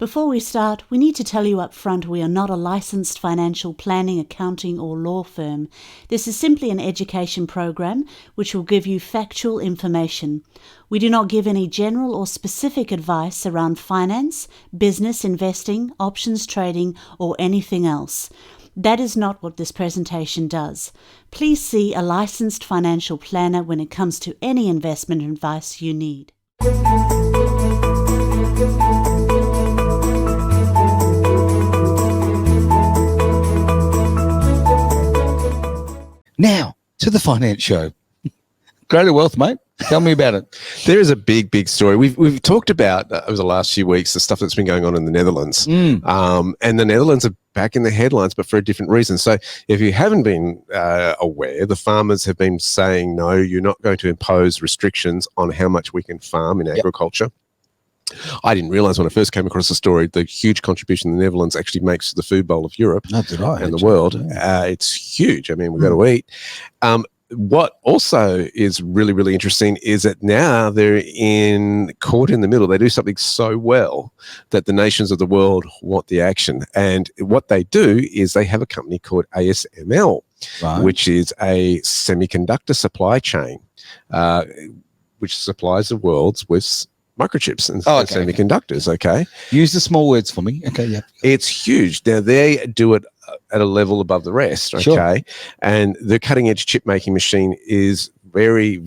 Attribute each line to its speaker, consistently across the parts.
Speaker 1: Before we start, we need to tell you up front we are not a licensed financial planning, accounting or law firm. This is simply an education program which will give you factual information. We do not give any general or specific advice around finance, business, investing, options trading or anything else. That is not what this presentation does. Please see a licensed financial planner when it comes to any investment advice you need.
Speaker 2: Now, to the finance show. Greater wealth, mate. Tell me about it.
Speaker 3: There is a big story. We've talked about over the last few weeks the stuff that's been going on in the Netherlands. And the Netherlands are back in the headlines, but for a different reason. So if you haven't been aware, the farmers have been saying, no, you're not going to impose restrictions on how much we can farm in agriculture. I didn't realise when I first came across the story the huge contribution the Netherlands actually makes to the food bowl of Europe and the world. It's huge. I mean, we've got to eat. What also is really interesting is that now they're caught in the middle. They do something so well that the nations of the world want the action. And what they do is they have a company called ASML, which is a semiconductor supply chain, which supplies the world with microchips and semiconductors, okay?
Speaker 2: Use the small words for me. Okay, yeah.
Speaker 3: It's huge. Now, they do it at a level above the rest, okay? Sure. And the cutting-edge chip-making machine is very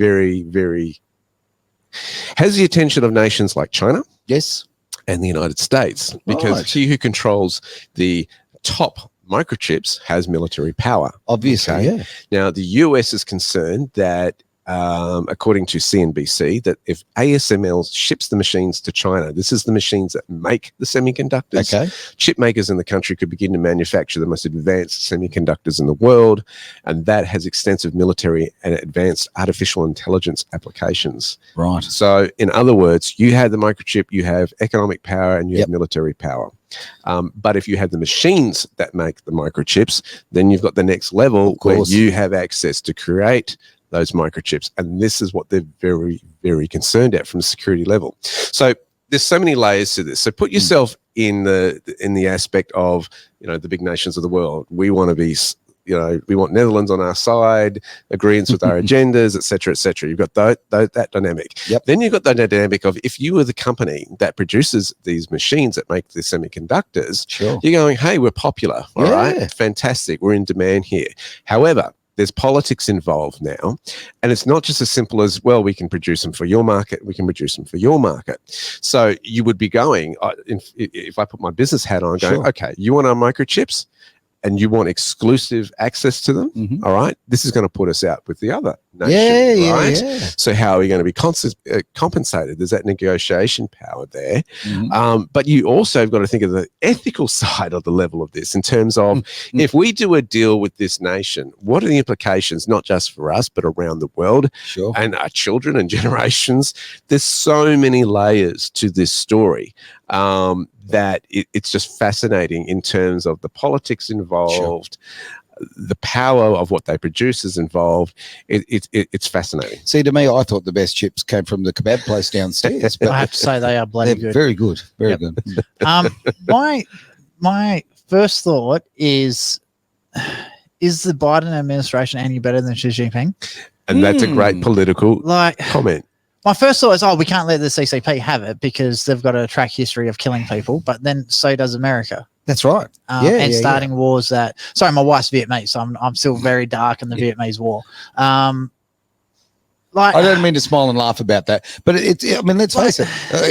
Speaker 3: has the attention of nations like China.
Speaker 2: Yes.
Speaker 3: And the United States, because he who controls the top microchips has military power.
Speaker 2: Obviously, yeah.
Speaker 3: Now, the US is concerned that according to CNBC, that if ASML ships the machines to China, this is the machines that make the semiconductors. Chip makers in the country could begin to manufacture the most advanced semiconductors in the world, and that has extensive military and advanced artificial intelligence applications.
Speaker 2: Right.
Speaker 3: So, in other words, you have the microchip, you have economic power, and you have military power. But if you have the machines that make the microchips, then you've got the next level where you have access to create those microchips. And this is what they're very concerned at from a security level. So there's so many layers to this. So put yourself in the aspect of, the big nations of the world. We want to be, we want Netherlands on our side, agreements with our agendas, et cetera. You've got that dynamic. Then you've got the dynamic of if you were the company that produces these machines that make the semiconductors, you're going, hey, we're popular. All right, fantastic. We're in demand here. However, there's politics involved now, and it's not just as simple as, well, we can produce them for your market, we can produce them for your market. So you would be going, if I put my business hat on, going, okay, you want our microchips and you want exclusive access to them, all right, this is going to put us out with the other nation, right? Yeah. So how are we going to be compensated? There's that negotiation power there. But you also have got to think of the ethical side of the level of this in terms of if we do a deal with this nation, what are the implications, not just for us, but around the world and our children and generations? There's so many layers to this story that it's just fascinating in terms of the politics involved, the power of what they produce is involved. It's fascinating.
Speaker 2: See, to me, I thought the best chips came from the kebab place downstairs. But
Speaker 4: I have to say they are bloody good.
Speaker 2: Very good, very good.
Speaker 4: My first thought is the Biden administration any better than Xi Jinping?
Speaker 3: And that's a great political comment.
Speaker 4: My first thought is, we can't let the CCP have it because they've got a track history of killing people, but then so does America.
Speaker 2: That's right.
Speaker 4: Starting wars that. Sorry, my wife's Vietnamese, so I'm still very dark in the Vietnamese War.
Speaker 2: I don't mean to smile and laugh about that, but let's face it.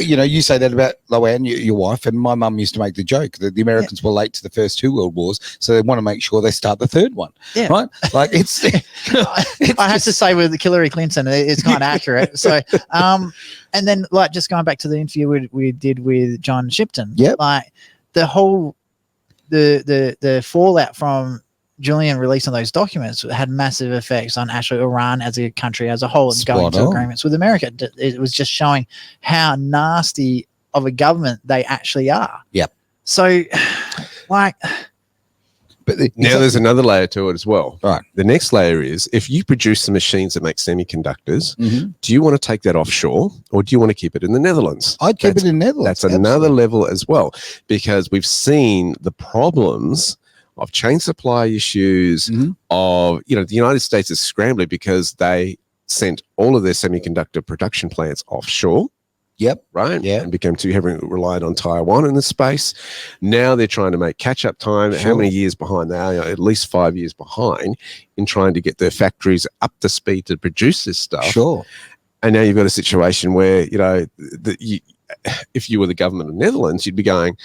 Speaker 2: You say that about Loanne, your wife, and my mum used to make the joke that the Americans were late to the first two world wars, so they want to make sure they start the third one. Yeah. Right? Like it's.
Speaker 4: I have to say with Hillary Clinton, it's kind of accurate. So, and then just going back to the interview we did with John Shipton. The whole the fallout from Julian releasing those documents had massive effects on actually Iran as a country as a whole and going to agreements with America. It was just showing how nasty of a government they actually are.
Speaker 2: Yep.
Speaker 4: So,
Speaker 2: But
Speaker 3: now there's another layer to it as well.
Speaker 2: Right.
Speaker 3: The next layer is if you produce the machines that make semiconductors, do you want to take that offshore or do you want to keep it in the Netherlands?
Speaker 2: I'd keep it in the Netherlands.
Speaker 3: That's another level as well, because we've seen the problems of chain supply issues, of, the United States is scrambling because they sent all of their semiconductor production plants offshore.
Speaker 2: Yep.
Speaker 3: Right.
Speaker 2: Yeah.
Speaker 3: And became too heavily reliant on Taiwan in this space. Now they're trying to make catch-up time. Sure. How many years behind they are? At least 5 years behind in trying to get their factories up to speed to produce this stuff.
Speaker 2: Sure.
Speaker 3: And now you've got a situation where, if you were the government of Netherlands, you'd be going,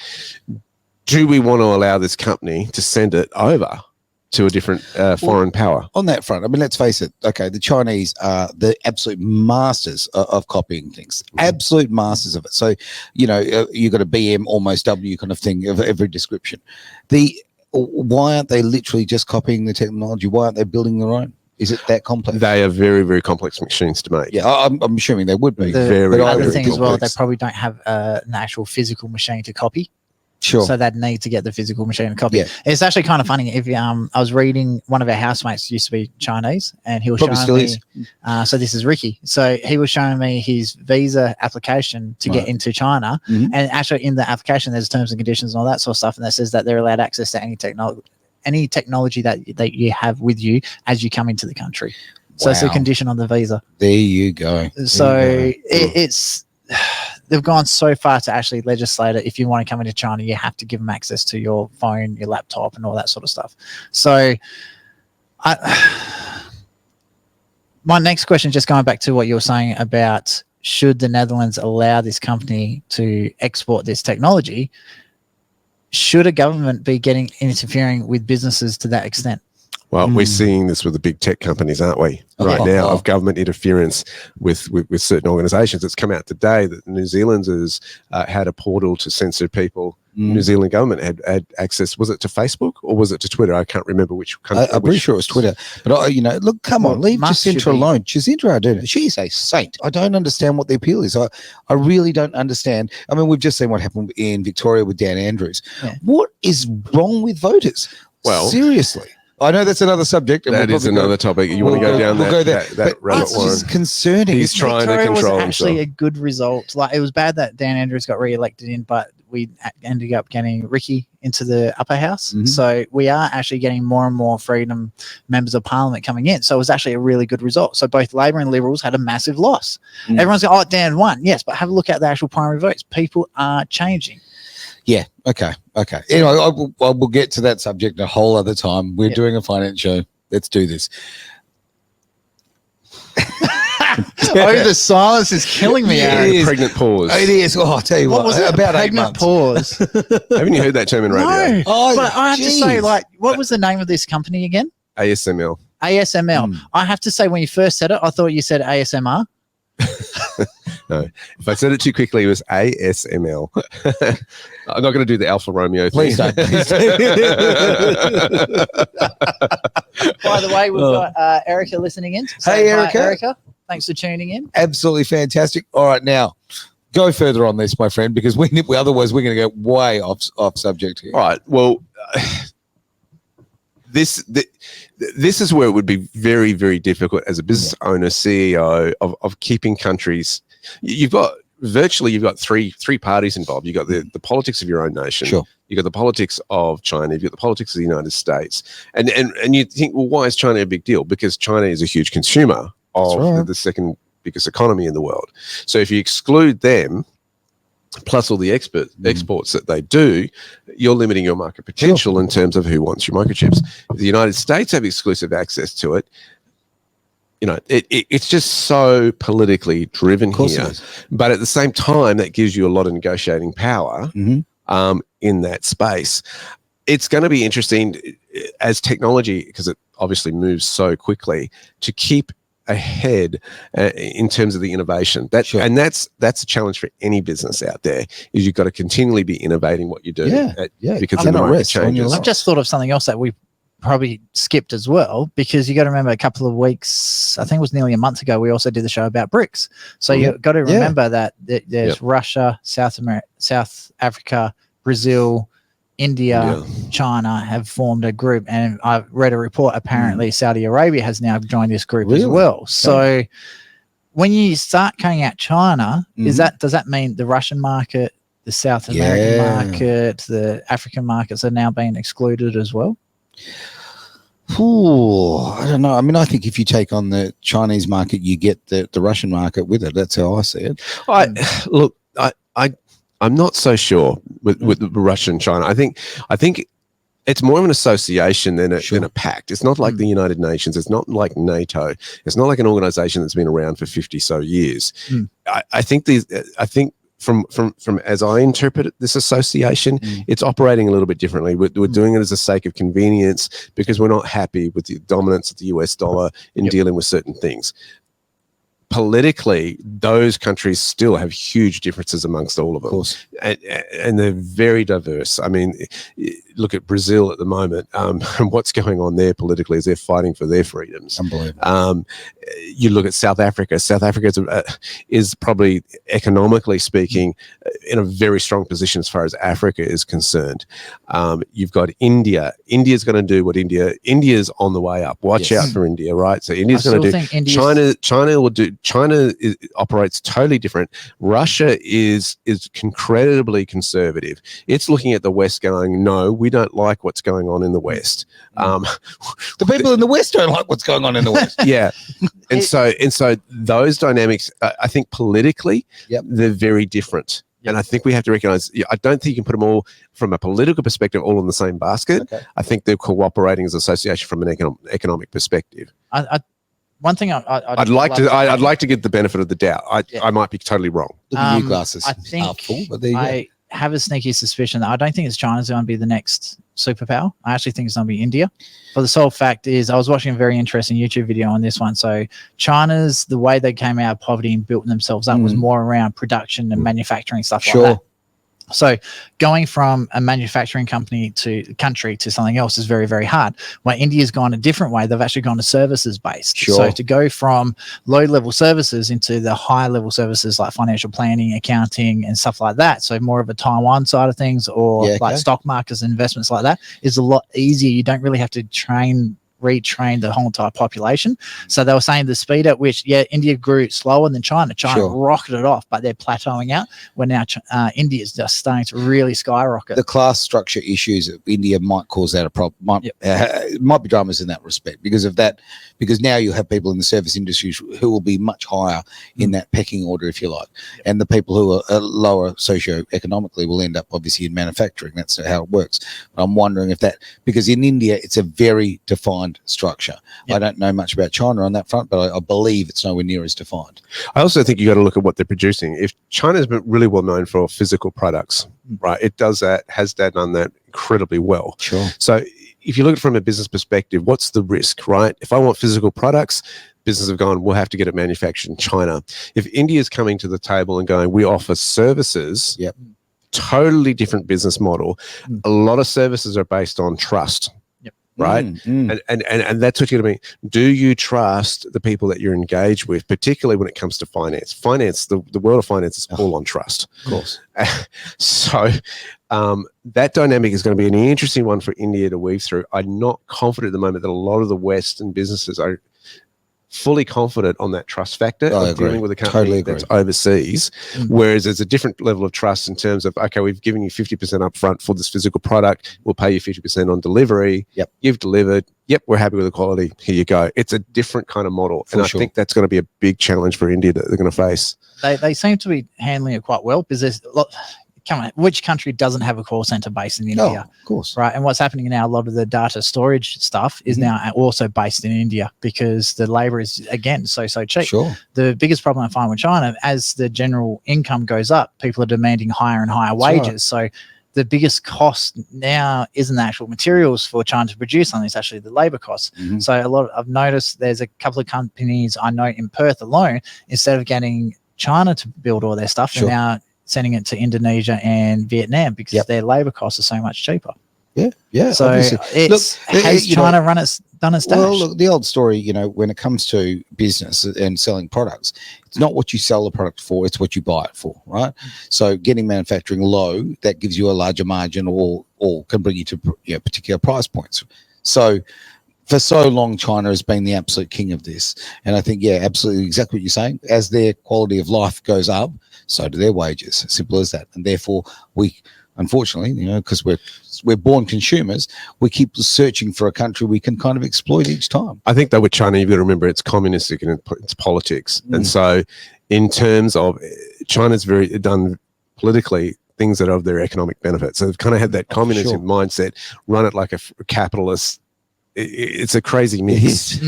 Speaker 3: do we want to allow this company to send it over to a different foreign power? On
Speaker 2: that front, I mean, let's face it. Okay, the Chinese are the absolute masters of copying things, absolute masters of it. So, you've got a BM almost W kind of thing of every description. Why aren't they literally just copying the technology? Why aren't they building their own? Is it that complex?
Speaker 3: They are very, very complex machines to make.
Speaker 2: Yeah, I'm assuming they would be.
Speaker 4: The other thing as well, they probably don't have an actual physical machine to copy.
Speaker 2: Sure.
Speaker 4: So they'd need to get the physical machine and copy. Yeah. It's actually kind of funny. If I was reading, one of our housemates used to be Chinese, and he was showing me. So this is Ricky. So he was showing me his visa application to get into China, and actually in the application there's terms and conditions and all that sort of stuff, and that says that they're allowed access to any technology that you have with you as you come into the country. So it's a condition on the visa.
Speaker 2: There you go.
Speaker 4: So it's. They've gone so far to actually legislate it. If you want to come into China, you have to give them access to your phone, your laptop, and all that sort of stuff. So my next question, just going back to what you were saying about should the Netherlands allow this company to export this technology, should a government be interfering with businesses to that extent?
Speaker 3: Well, we're seeing this with the big tech companies, aren't we? Right now, of government interference with certain organisations. It's come out today that New Zealanders had a portal to censor people. New Zealand government had access. Was it to Facebook or was it to Twitter? I can't remember which country.
Speaker 2: I'm pretty sure it was Twitter. But look, come on, leave Jacinta alone. Jacinta Ardern, she's a saint. I don't understand what the appeal is. I really don't understand. I mean, we've just seen what happened in Victoria with Dan Andrews. Yeah. What is wrong with voters? Well, seriously. I know that's another subject.
Speaker 3: That is another topic. You want to go down that rabbit hole?
Speaker 2: It's concerning.
Speaker 3: He's trying to control himself.
Speaker 4: Was actually a good result. Like, it was bad that Dan Andrews got re-elected in, but we ended up getting Ricky into the upper house. So we are actually getting more and more Freedom members of Parliament coming in. So it was actually a really good result. So both Labor and Liberals had a massive loss. Everyone's going, Dan won. Yes, but have a look at the actual primary votes. People are changing.
Speaker 2: Yeah. Okay. Anyway, I will get to that subject a whole other time. We're doing a finance show. Let's do this.
Speaker 4: The silence is killing me.
Speaker 3: Pregnant pause.
Speaker 2: It is. Oh, I'll tell you what.
Speaker 4: Was it?
Speaker 2: About
Speaker 4: pregnant 8 months.
Speaker 3: Pause. Haven't you heard that term in radio?
Speaker 4: No. But I have to say, what was the name of this company again?
Speaker 3: ASML.
Speaker 4: I have to say, when you first said it, I thought you said ASMR.
Speaker 3: No, if I said it too quickly, it was ASML. I'm not going to do the Alpha Romeo thing.
Speaker 2: Please don't. Please don't.
Speaker 4: By the way, we've got Erica listening in. So
Speaker 2: hey, Erica.
Speaker 4: Erica, thanks for tuning in.
Speaker 2: Absolutely fantastic. All right, now go further on this, my friend, because otherwise we're going to go way off subject here.
Speaker 3: All right. Well, this is where it would be very, very difficult as a business owner, CEO of keeping countries. You've got three parties involved. You've got the politics of your own nation.
Speaker 2: Sure.
Speaker 3: You've got the politics of China. You've got the politics of the United States. And you think, well, why is China a big deal? Because China is a huge consumer of the second biggest economy in the world. So if you exclude them, plus all the exports that they do, you're limiting your market potential in terms of who wants your microchips. If the United States have exclusive access to it, it's just so politically driven here. But at the same time, that gives you a lot of negotiating power in that space. It's going to be interesting as technology, because it obviously moves so quickly, to keep ahead in terms of the innovation. And that's a challenge for any business out there, is you've got to continually be innovating what you do. Because the market changes.
Speaker 4: I've just thought of something else that we probably skipped as well, because you got to remember a couple of weeks, I think it was nearly a month ago, we also did the show about BRICS. So you've got to remember that there's Russia, South Africa, Brazil, India, China have formed a group, and I've read a report. Apparently, Saudi Arabia has now joined this group as well. So, when you start cutting out China, does that mean the Russian market, the South American market, the African markets are now being excluded as well?
Speaker 2: Ooh, I don't know. I mean, I think if you take on the Chinese market, you get the Russian market with it. That's how I see it.
Speaker 3: I'm not so sure with Russia and China. I think it's more of an association than a pact. It's not like the United Nations. It's not like NATO. It's not like an organization that's been around for 50 so years. I think from as I interpret it, this association, it's operating a little bit differently. We're doing it as a sake of convenience because we're not happy with the dominance of the US dollar in dealing with certain things. Politically, those countries still have huge differences amongst all of them. Of course. And they're very diverse. I mean, look at Brazil at the moment, and what's going on there politically is they're fighting for their freedoms.
Speaker 2: Unbelievable.
Speaker 3: You look at South Africa. South Africa is probably, economically speaking, in a very strong position as far as Africa is concerned. You've got India. India's going to do what India's on the way up. Watch out for India, right? So India's going to do. China will do. China operates totally different. Russia is incredibly conservative. It's looking at the West going, no, we don't like what's going on in the West.
Speaker 2: The people in the West don't like what's going on in the West.
Speaker 3: And so those dynamics, I think politically, they're very different. And I think we have to recognize, I don't think you can put them all from a political perspective all in the same basket. I think they're cooperating as an association from an economic perspective.
Speaker 4: One thing
Speaker 3: I'd like to give the benefit of the doubt. I might be totally wrong.
Speaker 2: The new glasses
Speaker 4: I think
Speaker 2: are full, but there you
Speaker 4: I have a sneaky suspicion that I don't think it's China's going to be the next superpower. I actually think it's going to be India. For the sole fact is, I was watching a very interesting YouTube video on this one. So China's, the way they came out of poverty and built themselves up was more around production and manufacturing stuff like that. So going from a manufacturing country to something else is very, very hard. When India's gone a different way, they've actually gone to services based. So to go from low level services into the high level services like financial planning, accounting and stuff like that. So more of a Taiwan side of things or like stock markets and investments like that is a lot easier. You don't really have to retrain the whole entire population. So they were saying the speed at which, India grew slower than China. China rocketed off, but they're plateauing out. Where now India is just starting to really skyrocket.
Speaker 2: The class structure issues of India might cause that a problem. Might be dramas in that respect because of that. Because now you have people in the service industry who will be much higher in that pecking order, if you like, and the people who are lower socioeconomically will end up obviously in manufacturing. That's how it works. But I'm wondering if that, because in India it's a very defined structure. I don't know much about China on that front, but I believe it's nowhere near as defined.
Speaker 3: I also think you got to look at what they're producing. If China's been really well known for physical products, right? It does that, has done that incredibly well. So if you look at it from a business perspective, what's the risk, right? If I want physical products, businesses have gone, we'll have to get it manufactured in China. If India's coming to the table and going, we offer services, totally different business model. A lot of services are based on trust. Right. And that's what you're going to be. Do you trust the people that you're engaged with, particularly when it comes to finance? The world of finance is all on trust.
Speaker 2: Of course.
Speaker 3: So that dynamic is going to be an interesting one for India to weave through. I'm not confident at the moment that a lot of the Western businesses are fully confident on that trust factor of dealing with a company that's overseas, whereas there's a different level of trust in terms of, okay, we've given you 50% upfront for this physical product, we'll pay you 50% on delivery, you've delivered, we're happy with the quality, here you go. It's a different kind of model, and I think that's going to be a big challenge for India that they're going to face.
Speaker 4: They seem to be handling it quite well because there's a lot. Come on, which country doesn't have a call center based in India?
Speaker 2: Of course.
Speaker 4: Right. And what's happening now, a lot of the data storage stuff is now also based in India because the labor is, again, so cheap. The biggest problem I find with China, as the general income goes up, people are demanding higher and higher wages. So the biggest cost now isn't the actual materials for China to produce something, it's actually the labor costs. So I've noticed there's a couple of companies I know in Perth alone, instead of getting China to build all their stuff, they're now sending it to Indonesia and Vietnam because their labor costs are so much cheaper.
Speaker 2: Yeah.
Speaker 4: So
Speaker 2: Obviously.
Speaker 4: it's has China done its dash?
Speaker 2: Well, look, the old story, when it comes to business and selling products, it's not what you sell the product for, it's what you buy it for, right? So getting manufacturing low, that gives you a larger margin or can bring you to particular price points. So for so long, China has been the absolute king of this. And I think, absolutely exactly what you're saying. As their quality of life goes up, so do their wages. Simple as that. And therefore, we, unfortunately, because we're born consumers, we keep searching for a country we can kind of exploit each time.
Speaker 3: I think, though, with China, you've got to remember it's communistic and it's politics. And so in terms of China's done politically things that are of their economic benefit. So they've kind of had that communism mindset, run it like a capitalist. It's a crazy mix.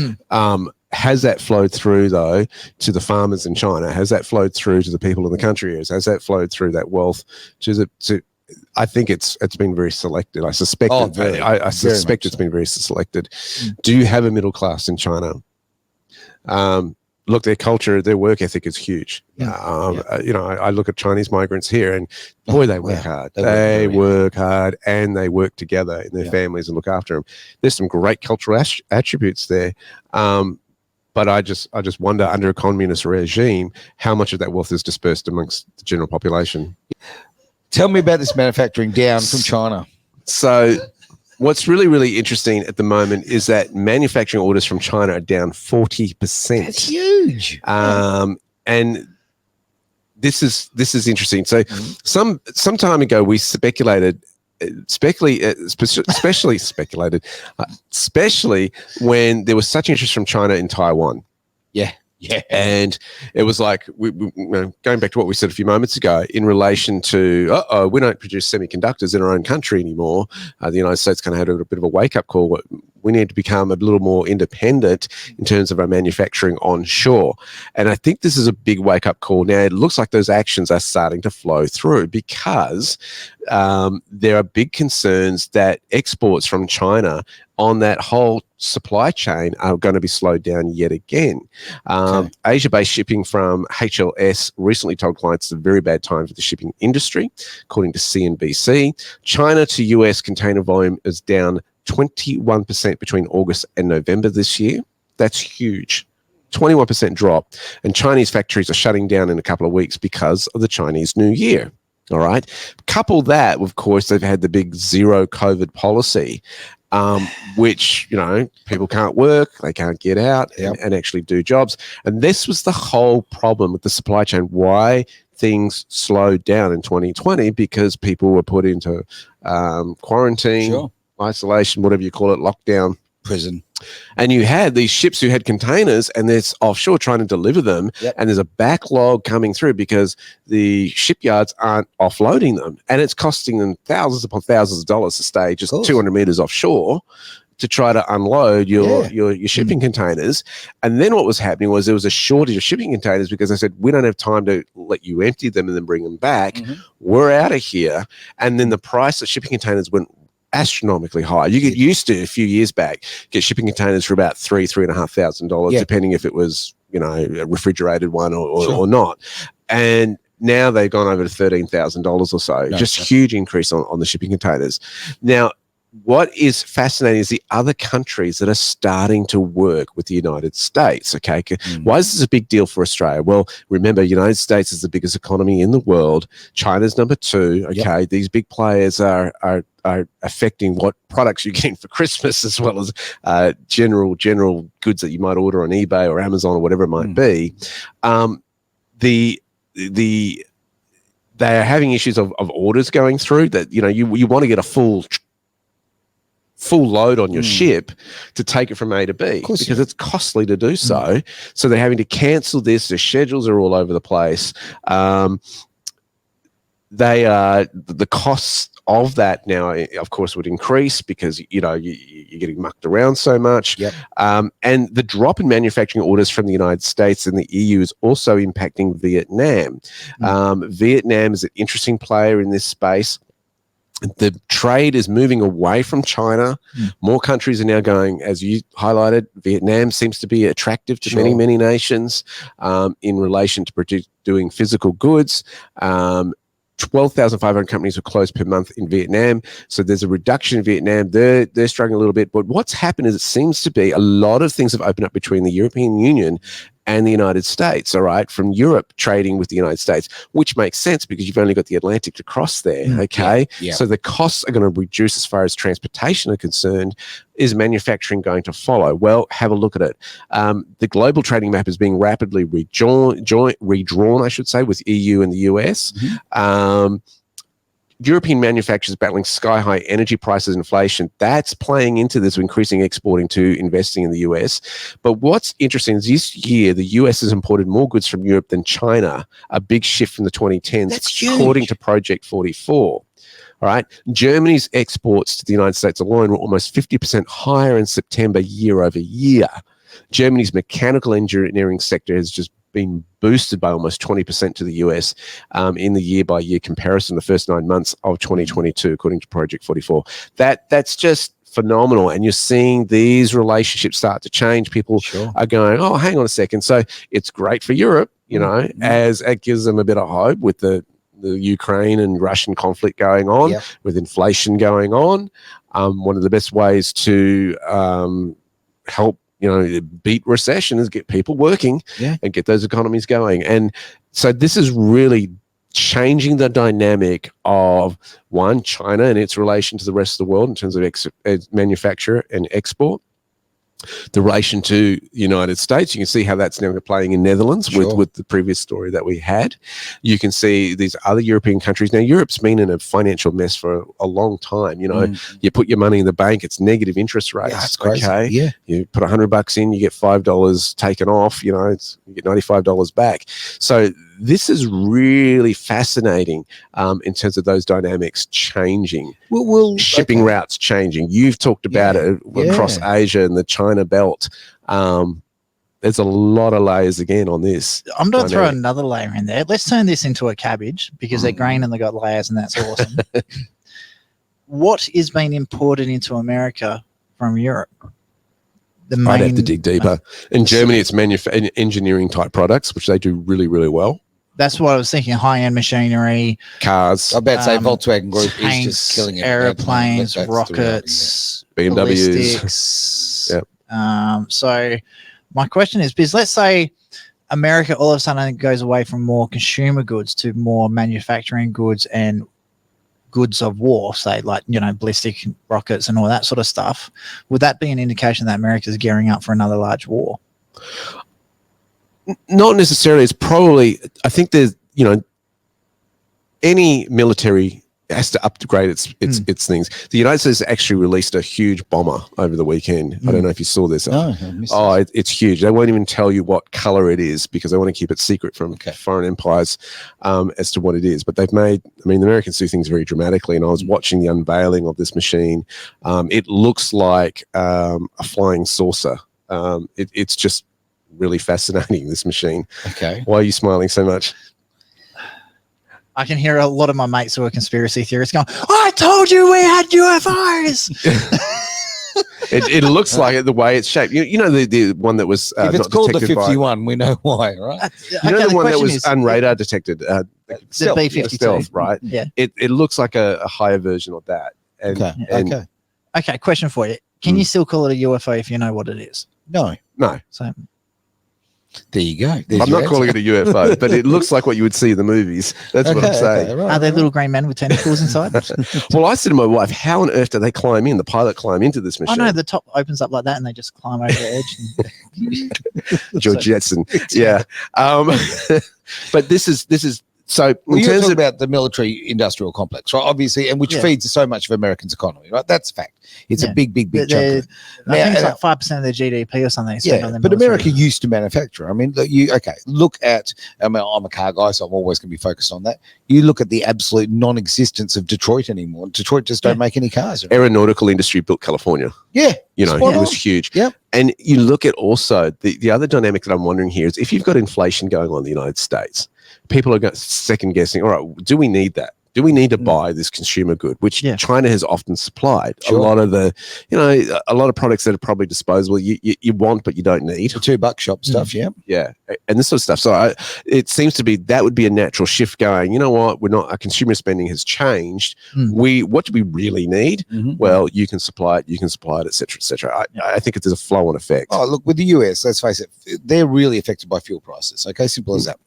Speaker 3: Has that flowed through, though, to the farmers in China? Has that flowed through to the people in the country? Has that flowed through that wealth to I think it's been very selected. I suspect I suspect it's been very selected. Do you have a middle class in China? Look, their culture, their work ethic is huge. I look at Chinese migrants here, and boy, they work hard. They work hard, and they work together in their families and look after them. There's some great cultural attributes there. But I just wonder, under a communist regime, how much of that wealth is dispersed amongst the general population.
Speaker 2: Tell me about this manufacturing down from China.
Speaker 3: So what's really, really interesting at the moment is that manufacturing orders from China are down 40%.
Speaker 2: That's huge.
Speaker 3: And this is interesting. So some time ago, we especially when there was such interest from China in Taiwan.
Speaker 2: Yeah.
Speaker 3: And it was like, going back to what we said a few moments ago, in relation to, we don't produce semiconductors in our own country anymore. The United States kind of had a bit of a wake-up call. We need to become a little more independent in terms of our manufacturing onshore. And I think this is a big wake-up call. Now, it looks like those actions are starting to flow through because there are big concerns that exports from China on that whole supply chain are going to be slowed down yet again. Asia-based shipping from HLS recently told clients it's a very bad time for the shipping industry, according to CNBC. China to US container volume is down 21% between August and November this year. That's huge. 21% drop. And Chinese factories are shutting down in a couple of weeks because of the Chinese New Year. All right. Couple that, of course, they've had the big zero COVID policy, which, people can't work, they can't get out and actually do jobs. And this was the whole problem with the supply chain. Why things slowed down in 2020, because people were put into quarantine, isolation, whatever you call it, lockdown,
Speaker 2: prison.
Speaker 3: And you had these ships who had containers and they're offshore trying to deliver them. And there's a backlog coming through because the shipyards aren't offloading them. And it's costing them thousands upon thousands of dollars to stay just 200 meters offshore to try to unload your shipping containers. And then what was happening was there was a shortage of shipping containers because they said, we don't have time to let you empty them and then bring them back. We're out of here. And then the price of shipping containers went astronomically high. You get used to, a few years back, get shipping containers for about $3,500, depending if it was, a refrigerated one or not. And now they've gone over to $13,000 or so. Huge increase on the shipping containers. Now, what is fascinating is the other countries that are starting to work with the United States. Okay, why is this a big deal for Australia? Well, remember, United States is the biggest economy in the world. China's number 2. Okay, these big players are affecting what products you're getting for Christmas, as well as general goods that you might order on eBay or Amazon or whatever it might be. They are having issues of orders going through that. You want to get a full load on your ship to take it from A to B because it's costly to do so. So they're having to cancel this. Their schedules are all over the place. The costs of that now, of course, would increase because, you're getting mucked around so much. And the drop in manufacturing orders from the United States and the EU is also impacting Vietnam. Vietnam is an interesting player in this space. The trade is moving away from China. More countries are now going, as you highlighted, Vietnam seems to be attractive to many, many nations in relation to doing physical goods. 12,500 companies were closed per month in Vietnam. So there's a reduction in Vietnam. They're struggling a little bit. But what's happened is it seems to be a lot of things have opened up between the European Union and the United States, all right, from Europe trading with the United States, which makes sense because you've only got the Atlantic to cross there, okay? Yeah. So the costs are going to reduce as far as transportation are concerned. Is manufacturing going to follow? Well, have a look at it. The global trading map is being rapidly redrawn, I should say, with EU and the US. European manufacturers battling sky-high energy prices, inflation, that's playing into this, increasing exporting to investing in the US. But what's interesting is this year, the US has imported more goods from Europe than China, a big shift from the 2010s, according to Project 44. All right. Germany's exports to the United States alone were almost 50% higher in September year over year. Germany's mechanical engineering sector has just been boosted by almost 20% to the US in the year-by-year comparison, the first 9 months of 2022, according to Project 44. That's just phenomenal. And you're seeing these relationships start to change. People are going, oh, hang on a second. So it's great for Europe, you know, as it gives them a bit of hope with the Ukraine and Russian conflict going on, with inflation going on. One of the best ways to help beat recession is get people working and get those economies going. And so this is really changing the dynamic of, one, China and its relation to the rest of the world in terms of manufacture and export. The relation to the United States, you can see how that's now playing in Netherlands with the previous story that we had. You can see these other European countries. Now, Europe's been in a financial mess for a long time. You put your money in the bank, it's negative interest rates. That's crazy. Okay. Yeah. You put $100 in, you get $5 taken off, you get $95 back. So this is really fascinating in terms of those dynamics changing. Shipping routes changing. You've talked about it across Asia and the China belt. There's a lot of layers again on this.
Speaker 4: I'm going to throw another layer in there. Let's turn this into a cabbage because they're green and they've got layers and that's awesome. What is being imported into America from Europe?
Speaker 3: I'd have to dig deeper. In Germany, it's engineering type products, which they do really, really well.
Speaker 4: That's what I was thinking. High-end machinery,
Speaker 2: cars. I bet say Volkswagen Group is just killing it.
Speaker 4: Airplanes, rockets, BMWs. So my question is, because let's say America all of a sudden goes away from more consumer goods to more manufacturing goods and goods of war, say like, ballistic rockets and all that sort of stuff. Would that be an indication that America is gearing up for another large war?
Speaker 3: Not necessarily. It's probably, I think there's, any military has to upgrade its things. The United States actually released a huge bomber over the weekend. I don't know if you saw this.
Speaker 2: No,
Speaker 3: it's huge. They won't even tell you what color it is because they want to keep it secret from foreign empires as to what it is. But the Americans do things very dramatically. And I was watching the unveiling of this machine. It looks like a flying saucer. It's just really fascinating, this machine.
Speaker 2: Okay.
Speaker 3: Why are you smiling so much?
Speaker 4: I can hear a lot of my mates who are conspiracy theorists going, I told you we had UFOs.
Speaker 3: It looks like it the way it's shaped. The one that was
Speaker 2: if it's called the 51, we know why, right?
Speaker 3: The one that was unradar detected, the
Speaker 4: B-52,
Speaker 3: stealth, right?
Speaker 4: Yeah.
Speaker 3: It looks like a higher version of that.
Speaker 4: Okay. Question for you: can you still call it a UFO if you know what it is?
Speaker 2: No.
Speaker 4: So
Speaker 2: there you go.
Speaker 3: I'm not calling it a UFO, but it looks like what you would see in the movies. That's what I'm saying.
Speaker 4: Are they little green men with tentacles inside?
Speaker 3: Well, I said to my wife, how on earth do they climb in? The pilot climb into this machine?
Speaker 4: Oh, no, the top opens up like that and they just climb over the edge.
Speaker 3: George Jetson. Yeah. But this is so
Speaker 2: you're talking about the military industrial complex, right? Obviously, and which feeds so much of Americans' economy, right? That's a fact. It's a big chunk. I think
Speaker 4: it's like 5% of their GDP or something.
Speaker 2: But America used to manufacture. I mean, look at. I'm a car guy, so I'm always going to be focused on that. You look at the absolute non-existence of Detroit anymore. Detroit just don't make any cars.
Speaker 3: Aeronautical industry built California.
Speaker 2: Yeah,
Speaker 3: it was huge.
Speaker 2: Yeah,
Speaker 3: and you look at also the other dynamic that I'm wondering here is if you've got inflation going on in the United States. People are second guessing, all right, do we need that? Do we need to buy this consumer good, which China has often supplied?
Speaker 2: Sure.
Speaker 3: A lot of the, a lot of products that are probably disposable, you want, but you don't need.
Speaker 2: The $2 shop stuff,
Speaker 3: Yeah, and this sort of stuff. So it seems to be that would be a natural shift going, you know what, our consumer spending has changed. What do we really need? Well, you can supply it, et cetera, et cetera. I think there's a flow-on effect.
Speaker 2: Oh, look, with the US, let's face it, they're really affected by fuel prices. Okay, simple as that.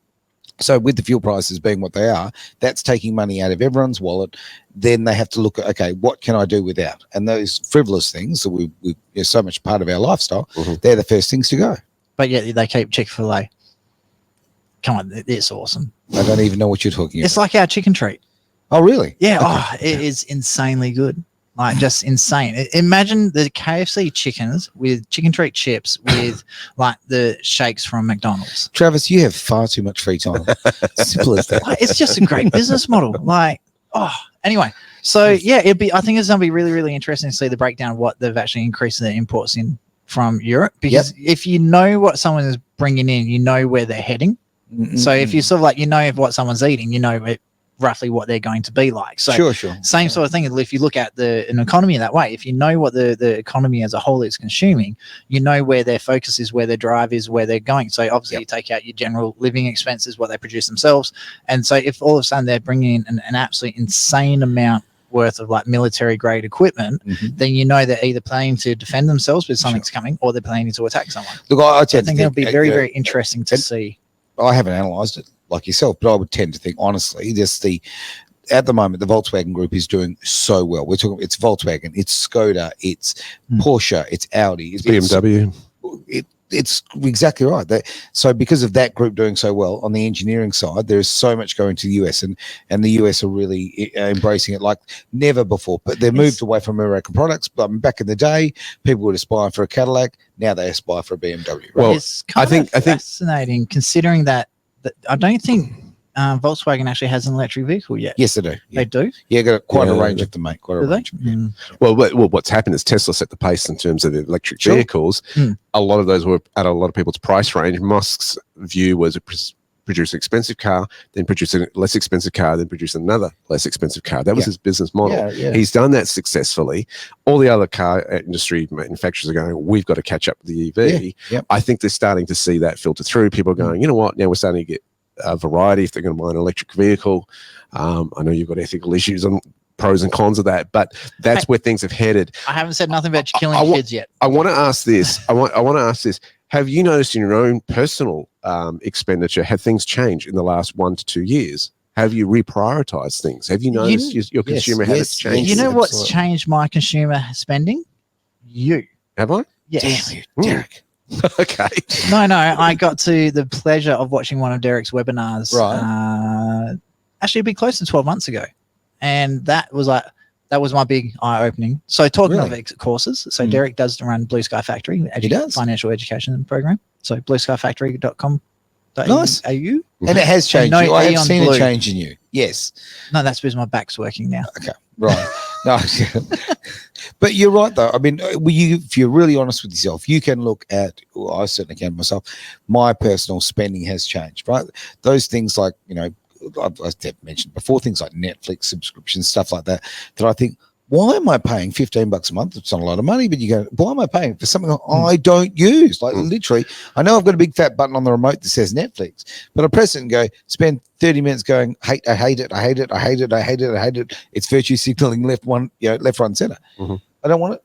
Speaker 2: So with the fuel prices being what they are, that's taking money out of everyone's wallet. Then they have to look at, okay, what can I do without? And those frivolous things that we are so much part of our lifestyle, they're the first things to go.
Speaker 4: But yet they keep Chick-fil-A. Come on, it's awesome.
Speaker 2: I don't even know what you're talking about.
Speaker 4: It's like our chicken treat.
Speaker 2: Oh, really?
Speaker 4: Yeah. Okay. It is insanely good. Like, just insane. Imagine the KFC chickens with chicken treat chips with like the shakes from McDonald's.
Speaker 2: Travis, you have far too much free time. Simple as that.
Speaker 4: Like, it's just a great business model. Like, anyway. So yeah, I think it's going to be really, really interesting to see the breakdown of what they've actually increased their imports in from Europe, because if you know what someone is bringing in, you know where they're heading. So if you sort of like, what someone's eating, roughly what they're going to be like. So
Speaker 2: sure.
Speaker 4: Same sort of thing. If you look at an economy that way, if you know what the economy as a whole is consuming, you know where their focus is, where their drive is, where they're going. So obviously you take out your general living expenses, what they produce themselves. And so if all of a sudden they're bringing in an absolute insane amount worth of like military grade equipment, then they're either planning to defend themselves with something's coming, or they're planning to attack someone.
Speaker 2: Look, I
Speaker 4: think it'll be very, very interesting to see.
Speaker 2: I haven't analysed it like yourself, but I would tend to think, honestly, at the moment, the Volkswagen Group is doing so well. We're talking, it's Volkswagen, it's Skoda, it's Porsche, it's Audi,
Speaker 3: it's BMW.
Speaker 2: It's exactly right. So because of that group doing so well on the engineering side, there's so much going to the US, and the US are really embracing it like never before. But they've moved away from American products. But back in the day, people would aspire for a Cadillac. Now they aspire for a BMW. Right?
Speaker 3: Well,
Speaker 4: it's I think fascinating considering that I don't think Volkswagen actually has an electric vehicle yet.
Speaker 2: Yes, they do.
Speaker 4: They do?
Speaker 2: Yeah, got quite a range of them, mate. Quite a range.
Speaker 3: Well, what's happened is Tesla set the pace in terms of electric vehicles. A lot of those were at a lot of people's price range. Musk's view was produce an expensive car, then produce a less expensive car, then produce another less expensive car. That was his business model. He's done that successfully. All the other car industry manufacturers are going, we've got to catch up with the EV. I think they're starting to see that filter through. People are going, you know what, now we're starting to get a variety if they're going to buy an electric vehicle. I know you've got ethical issues on pros and cons of that, but that's where things have headed.
Speaker 4: I haven't said nothing about killing kids yet.
Speaker 3: I want to ask this. I want to ask this. Have you noticed in your own personal expenditure, have things changed in the last 1 to 2 years? Have you reprioritized things? Have you noticed your consumer habits changed?
Speaker 4: You know what's changed my consumer spending? You.
Speaker 3: Have I?
Speaker 4: Yes.
Speaker 2: Damn you, Derek.
Speaker 3: Okay.
Speaker 4: No, I got to the pleasure of watching one of Derek's webinars.
Speaker 2: Right.
Speaker 4: Actually, it'd be close to 12 months ago. And that was my big eye-opening. So talking of courses, so Derek does run Blu Sky Factory, financial education program. So blueskyfactory.com.
Speaker 2: Nice.
Speaker 4: AU.
Speaker 2: And it has changed. I have seen a change in you. Yes.
Speaker 4: No, that's because my back's working now.
Speaker 2: Okay. Right. No, but you're right though. I mean, if you're really honest with yourself, you can look at. Well, I certainly can myself. My personal spending has changed. Right. Those things like I've mentioned before, things like Netflix subscriptions, stuff like that. That I think, why am I paying $15 a month? It's not a lot of money, but you go, why am I paying for something I don't use? Like literally, I know I've got a big fat button on the remote that says Netflix, but I press it and go, spend 30 minutes going, I hate it. It's virtue signaling left, right, and center. I don't want it.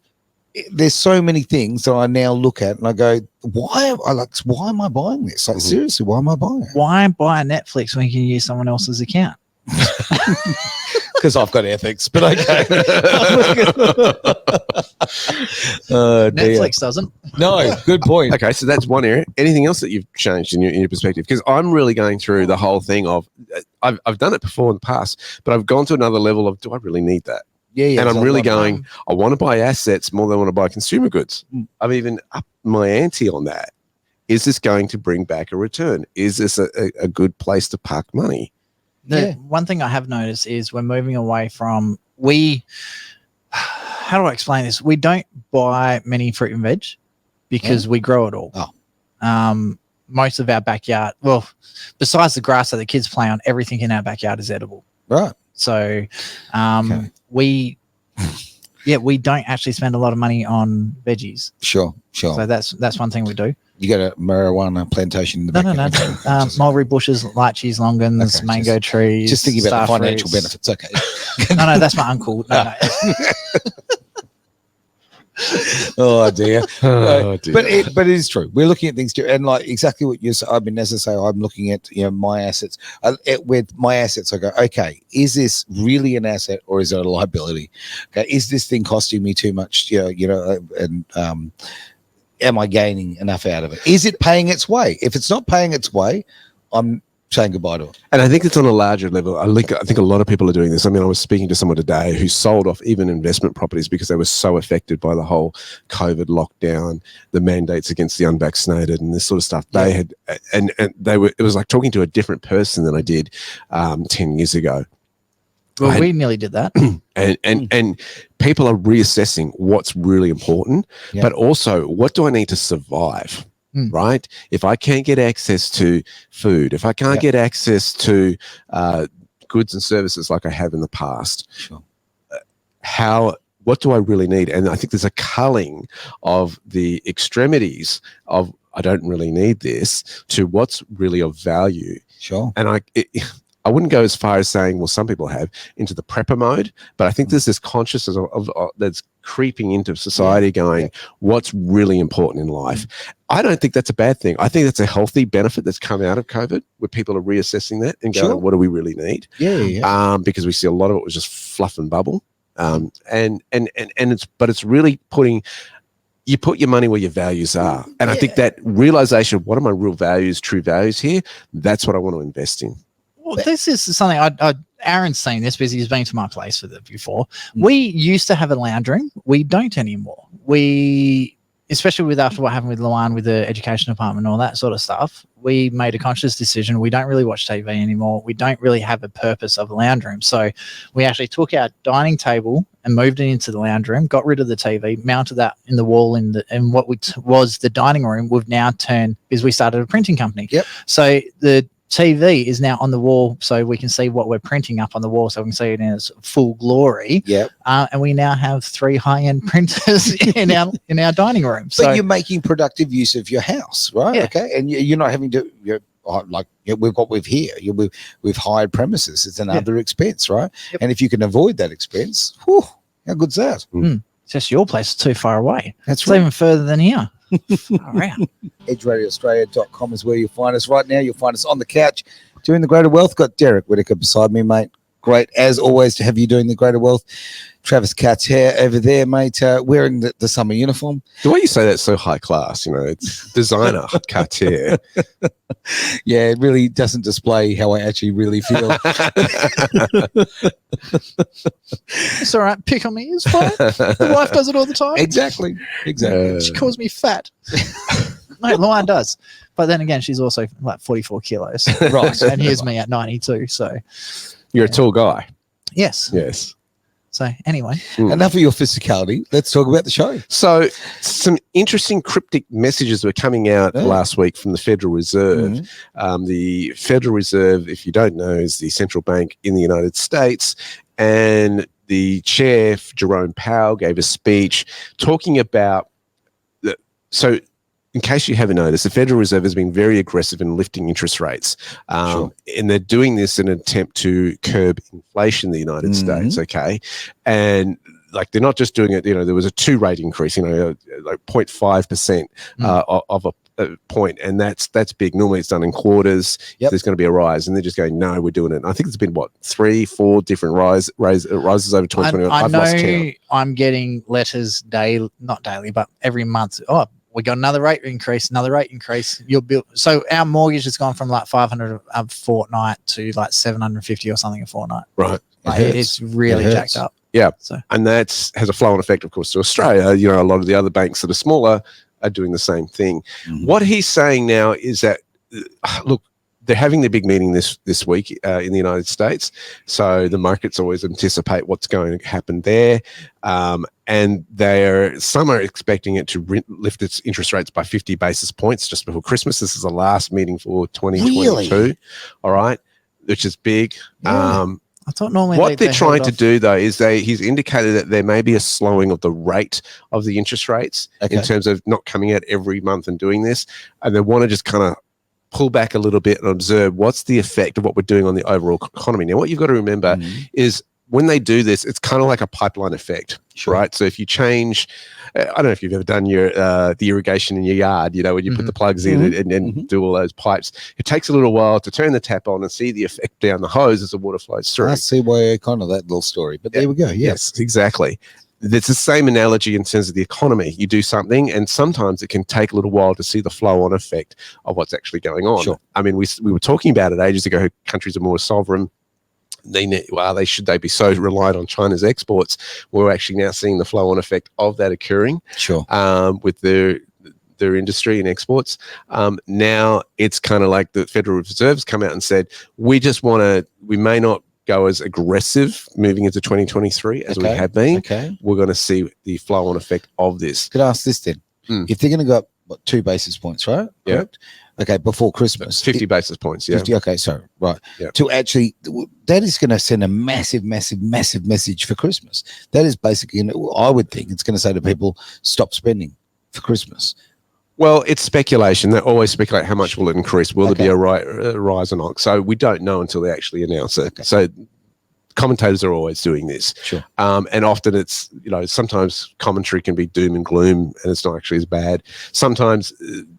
Speaker 2: There's so many things that I now look at and I go, why am I buying this? Like seriously, why am I buying it?
Speaker 4: Why buy Netflix when you can use someone else's account?
Speaker 2: Because I've got ethics, but okay.
Speaker 4: Netflix doesn't.
Speaker 2: No, good point.
Speaker 3: Okay, so that's one area. Anything else that you've changed in your perspective? Because I'm really going through the whole thing of, I've done it before in the past, but I've gone to another level of, do I really need that?
Speaker 2: Yeah.
Speaker 3: And I'm really going, I want to buy assets more than I want to buy consumer goods. I've even upped my ante on that. Is this going to bring back a return? Is this a good place to park money?
Speaker 4: One thing I have noticed is we're moving away from how do I explain this? We don't buy many fruit and veg because we grow it all. Most of our backyard, well, besides the grass that the kids play on, everything in our backyard is edible.
Speaker 2: Right.
Speaker 4: So we don't actually spend a lot of money on veggies.
Speaker 2: Sure.
Speaker 4: So that's one thing we do.
Speaker 2: You got a marijuana plantation in the back?
Speaker 4: No. Mulberry bushes, lychees, longans, mango trees.
Speaker 2: Just thinking about the financial benefits. Okay.
Speaker 4: No, that's my uncle. No.
Speaker 2: Oh dear.
Speaker 3: Oh, dear.
Speaker 2: But it is true. We're looking at things too, and like exactly what you said. I mean, as I say, I'm looking at my assets. With my assets, I go, okay, is this really an asset or is it a liability? Okay, is this thing costing me too much? And am I gaining enough out of it? Is it paying its way? If it's not paying its way, I'm saying goodbye to it.
Speaker 3: And I think it's on a larger level. I think a lot of people are doing this. I mean, I was speaking to someone today who sold off even investment properties because they were so affected by the whole COVID lockdown, the mandates against the unvaccinated and this sort of stuff. They had, and it was like talking to a different person than I did 10 years ago.
Speaker 4: Well, we nearly did that.
Speaker 3: And people are reassessing what's really important, but also what do I need to survive? Right? If I can't get access to food, if I can't get access to goods and services like I have in the past, what do I really need? And I think there's a culling of the extremities of I don't really need this to what's really of value.
Speaker 2: Sure.
Speaker 3: And I wouldn't go as far as saying, well, some people have into the prepper mode, but I think there's this consciousness of that's creeping into society going, what's really important in life? I don't think that's a bad thing. I think that's a healthy benefit that's come out of COVID where people are reassessing that and going, what do we really need? Because we see a lot of it was just fluff and bubble. And it's really you put your money where your values are. And I think that realization of what are my real values, true values here, that's what I want to invest in.
Speaker 4: Well, this is something Aaron's saying this because he's been to my place with it before. We used to have a lounge room. We don't anymore. Especially with after what happened with Luan with the education department and all that sort of stuff, we made a conscious decision. We don't really watch TV anymore. We don't really have a purpose of a lounge room. So we actually took our dining table and moved it into the lounge room, got rid of the TV, mounted that in the wall in what was the dining room. We've now turned, because we started a printing company. So the TV is now on the wall so we can see what we're printing up on the wall so we can see it in its full glory. And we now have 3 high-end printers in our dining room.
Speaker 2: But you're making productive use of your house, right? Okay. And you're not having to, we've got with here. We've hired premises. It's another expense, right? And if you can avoid that expense, whew, how good's that?
Speaker 4: It's just your place is too far away.
Speaker 2: It's
Speaker 4: right. Even further than here.
Speaker 2: EdgeRadioAustralia.com is where you'll find us right now. You'll find us on the couch doing the Greater Wealth. Got Derek Whittaker beside me, mate. Great, as always, to have you doing the Greater Wealth. Travis Katz here over there, mate, wearing the summer uniform.
Speaker 3: The way you say that's so high class, it's designer Katz here.
Speaker 2: Yeah, it really doesn't display how I actually really feel.
Speaker 4: It's all right. Pick on me. It's fine. The wife does it all the time.
Speaker 2: Exactly.
Speaker 4: She calls me fat. No, Luan does. But then again, she's also like 44 kilos.
Speaker 2: Right.
Speaker 4: And here's me at 92. So
Speaker 3: you're a tall guy.
Speaker 4: Yes. So anyway.
Speaker 2: Enough of your physicality. Let's talk about the show.
Speaker 3: So some interesting cryptic messages were coming out last week from the Federal Reserve. The Federal Reserve, if you don't know, is the central bank in the United States. And the chair, Jerome Powell, gave a speech talking about in case you haven't noticed, the Federal Reserve has been very aggressive in lifting interest rates. And they're doing this in an attempt to curb inflation in the United States, okay? And they're not just doing it, there was a 2-rate increase, like 0.5% of a point, and that's big. Normally it's done in quarters. There's going to be a rise, and they're just going, no, we're doing it. And I think it's been 3-4 different rises over 2021.
Speaker 4: I know I'm getting letters not daily, but every month. We got another rate increase. So our mortgage has gone from like $500 a fortnight to like $750 or something a fortnight.
Speaker 3: Right.
Speaker 4: It's really jacked up.
Speaker 3: Yeah. And that has a flow-on effect, of course, to Australia. A lot of the other banks that are smaller are doing the same thing. What he's saying now is that, look, they're having their big meeting this week in the United States. So the markets always anticipate what's going to happen there. And some are expecting it to lift its interest rates by 50 basis points just before Christmas. This is the last meeting for 2022. Really? All right. Which is big.
Speaker 4: I thought normally
Speaker 3: what they're trying to
Speaker 4: off.
Speaker 3: do, though, is he's indicated that there may be a slowing of the rate of the interest rates in terms of not coming out every month and doing this. And they want to just kind of pull back a little bit and observe what's the effect of what we're doing on the overall economy. Now, what you've got to remember is when they do this, it's kind of like a pipeline effect, right? So if you change, I don't know if you've ever done your the irrigation in your yard, you know, when you put the plugs in and do all those pipes, it takes a little while to turn the tap on and see the effect down the hose as the water flows through.
Speaker 2: I see why kind of that little story, but there we go.
Speaker 3: Yes, exactly. It's the same analogy in terms of the economy. You do something, and sometimes it can take a little while to see the flow-on effect of what's actually going on.
Speaker 2: Sure.
Speaker 3: I mean, we were talking about it ages ago. Countries are more sovereign. They be so reliant on China's exports. We're actually now seeing the flow-on effect of that occurring.
Speaker 2: Sure.
Speaker 3: With their industry and exports. Now it's kind of like the Federal Reserve's come out and said, we may not go as aggressive moving into 2023 as we have been.
Speaker 2: Okay.
Speaker 3: We're going to see the flow-on effect of this.
Speaker 2: Could I ask this then? If they're going to go up 2 basis points, right?
Speaker 3: Yeah.
Speaker 2: Correct? Okay, before Christmas.
Speaker 3: 50 basis points, yeah.
Speaker 2: 50, okay, sorry, right.
Speaker 3: Yeah.
Speaker 2: To actually, that is going to send a massive message for Christmas. That is basically, I would think it's going to say to people, stop spending for Christmas.
Speaker 3: Well, it's speculation. They always speculate how much will it increase. Will there be a rise or not? So we don't know until they actually announce it. Okay. So commentators are always doing this.
Speaker 2: Sure.
Speaker 3: And often it's, sometimes commentary can be doom and gloom and it's not actually as bad. Sometimes